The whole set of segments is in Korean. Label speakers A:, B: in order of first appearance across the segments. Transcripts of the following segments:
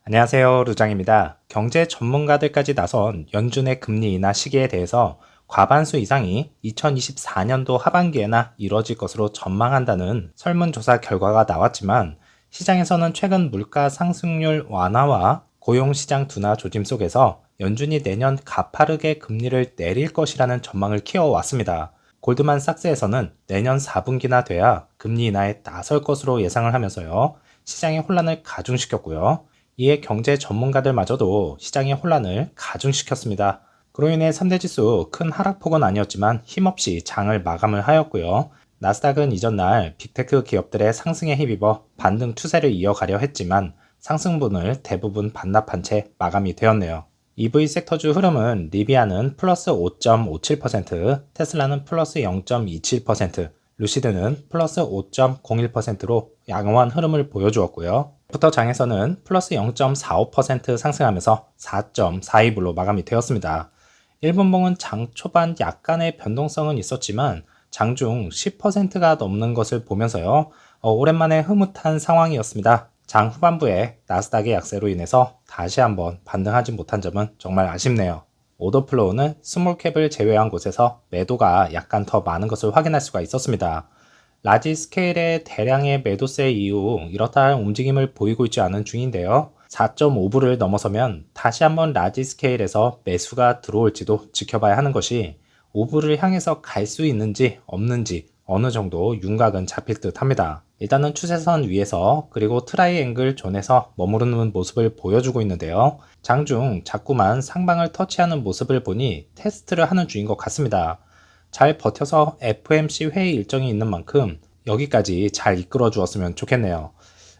A: 안녕하세요. 루장입니다. 경제 전문가들까지 나선 연준의 금리 인하 시기에 대해서 과반수 이상이 2024년도 하반기에나 이뤄질 것으로 전망한다는 설문조사 결과가 나왔지만 시장에서는 최근 물가 상승률 완화와 고용시장 둔화 조짐 속에서 연준이 내년 가파르게 금리를 내릴 것이라는 전망을 키워왔습니다. 골드만삭스에서는 내년 4분기나 돼야 금리 인하에 나설 것으로 예상을 하면서요. 시장의 혼란을 가중시켰고요. 이에 경제 전문가들마저도 시장의 혼란을 가중시켰습니다. 그로 인해 3대 지수 큰 하락폭은 아니었지만 힘없이 장을 마감을 하였고요. 나스닥은 이전날 빅테크 기업들의 상승에 힘입어 반등 추세를 이어가려 했지만 상승분을 대부분 반납한 채 마감이 되었네요. EV 섹터주 흐름은 리비아는 플러스 5.57%, 테슬라는 플러스 0.27%, 루시드는 플러스 5.01%로 양호한 흐름을 보여주었고요. 애프터 장에서는 플러스 0.45% 상승하면서 4.42불로 마감이 되었습니다. 일본봉은 장 초반 약간의 변동성은 있었지만 장중 10%가 넘는 것을 보면서요. 오랜만에 흐뭇한 상황이었습니다. 장 후반부에 나스닥의 약세로 인해서 다시 한번 반등하지 못한 점은 정말 아쉽네요. 오더플로우는 스몰캡을 제외한 곳에서 매도가 약간 더 많은 것을 확인할 수가 있었습니다. 라지 스케일의 대량의 매도세 이후 이렇다 할 움직임을 보이고 있지 않은 중인데요. 4.5불을 넘어서면 다시 한번 라지 스케일에서 매수가 들어올지도 지켜봐야 하는 것이 5불을 향해서 갈 수 있는지 없는지 어느 정도 윤곽은 잡힐 듯 합니다. 일단은 추세선 위에서 그리고 트라이앵글 존에서 머무르는 모습을 보여주고 있는데요. 장중 자꾸만 상방을 터치하는 모습을 보니 테스트를 하는 중인 것 같습니다. 잘 버텨서 FMC 회의 일정이 있는 만큼 여기까지 잘 이끌어 주었으면 좋겠네요.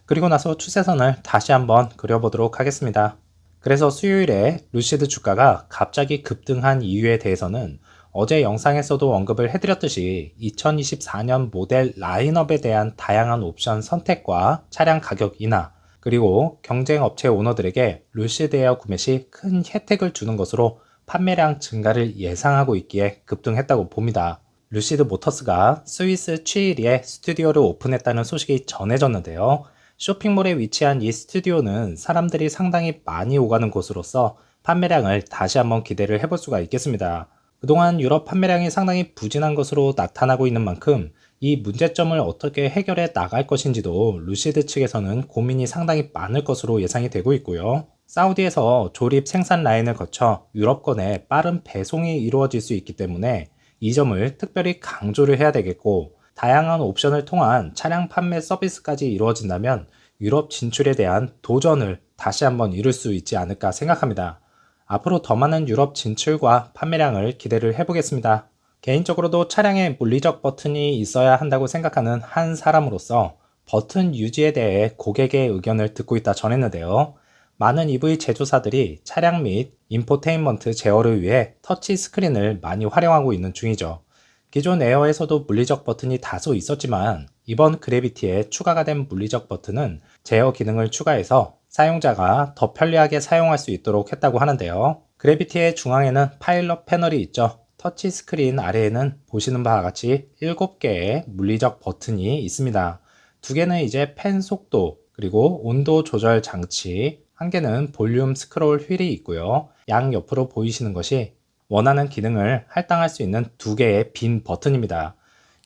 A: 그리고 나서 추세선을 다시 한번 그려보도록 하겠습니다. 그래서 수요일에 루시드 주가가 갑자기 급등한 이유에 대해서는 어제 영상에서도 언급을 해드렸듯이 2024년 모델 라인업에 대한 다양한 옵션 선택과 차량 가격 인하, 그리고 경쟁 업체 오너들에게 루시드 에어 구매 시 큰 혜택을 주는 것으로 판매량 증가를 예상하고 있기에 급등했다고 봅니다. 루시드 모터스가 스위스 취리에 스튜디오를 오픈했다는 소식이 전해졌는데요. 쇼핑몰에 위치한 이 스튜디오는 사람들이 상당히 많이 오가는 곳으로서 판매량을 다시 한번 기대를 해볼 수가 있겠습니다. 그동안 유럽 판매량이 상당히 부진한 것으로 나타나고 있는 만큼 이 문제점을 어떻게 해결해 나갈 것인지도 루시드 측에서는 고민이 상당히 많을 것으로 예상이 되고 있고요. 사우디에서 조립 생산 라인을 거쳐 유럽권에 빠른 배송이 이루어질 수 있기 때문에 이 점을 특별히 강조를 해야 되겠고, 다양한 옵션을 통한 차량 판매 서비스까지 이루어진다면 유럽 진출에 대한 도전을 다시 한번 이룰 수 있지 않을까 생각합니다. 앞으로 더 많은 유럽 진출과 판매량을 기대를 해보겠습니다. 개인적으로도 차량에 물리적 버튼이 있어야 한다고 생각하는 한 사람으로서 버튼 유지에 대해 고객의 의견을 듣고 있다 전했는데요. 많은 EV 제조사들이 차량 및 인포테인먼트 제어를 위해 터치 스크린을 많이 활용하고 있는 중이죠. 기존 에어에서도 물리적 버튼이 다소 있었지만 이번 그래비티에 추가가 된 물리적 버튼은 제어 기능을 추가해서 사용자가 더 편리하게 사용할 수 있도록 했다고 하는데요. 그래비티의 중앙에는 파일럿 패널이 있죠. 터치 스크린 아래에는 보시는 바와 같이 7개의 물리적 버튼이 있습니다. 2개는 이제 펜 속도, 그리고 온도 조절 장치, 1개는 볼륨 스크롤 휠이 있고요. 양 옆으로 보이시는 것이 원하는 기능을 할당할 수 있는 2개의 빈 버튼입니다.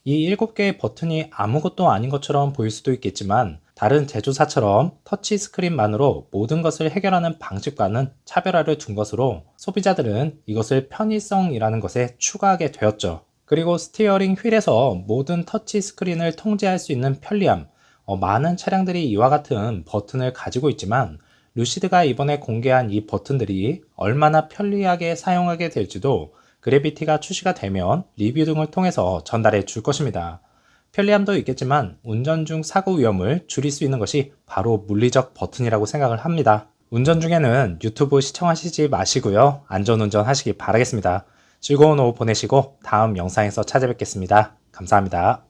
A: 이 7개의 버튼이 아무것도 아닌 것처럼 보일 수도 있겠지만 다른 제조사처럼 터치 스크린만으로 모든 것을 해결하는 방식과는 차별화를 둔 것으로 소비자들은 이것을 편의성이라는 것에 추가하게 되었죠. 그리고 스티어링 휠에서 모든 터치 스크린을 통제할 수 있는 편리함, 많은 차량들이 이와 같은 버튼을 가지고 있지만 루시드가 이번에 공개한 이 버튼들이 얼마나 편리하게 사용하게 될지도 그래비티가 출시가 되면 리뷰 등을 통해서 전달해 줄 것입니다. 편리함도 있겠지만 운전 중 사고 위험을 줄일 수 있는 것이 바로 물리적 버튼이라고 생각을 합니다. 운전 중에는 유튜브 시청하시지 마시고요. 안전운전 하시기 바라겠습니다. 즐거운 오후 보내시고 다음 영상에서 찾아뵙겠습니다. 감사합니다.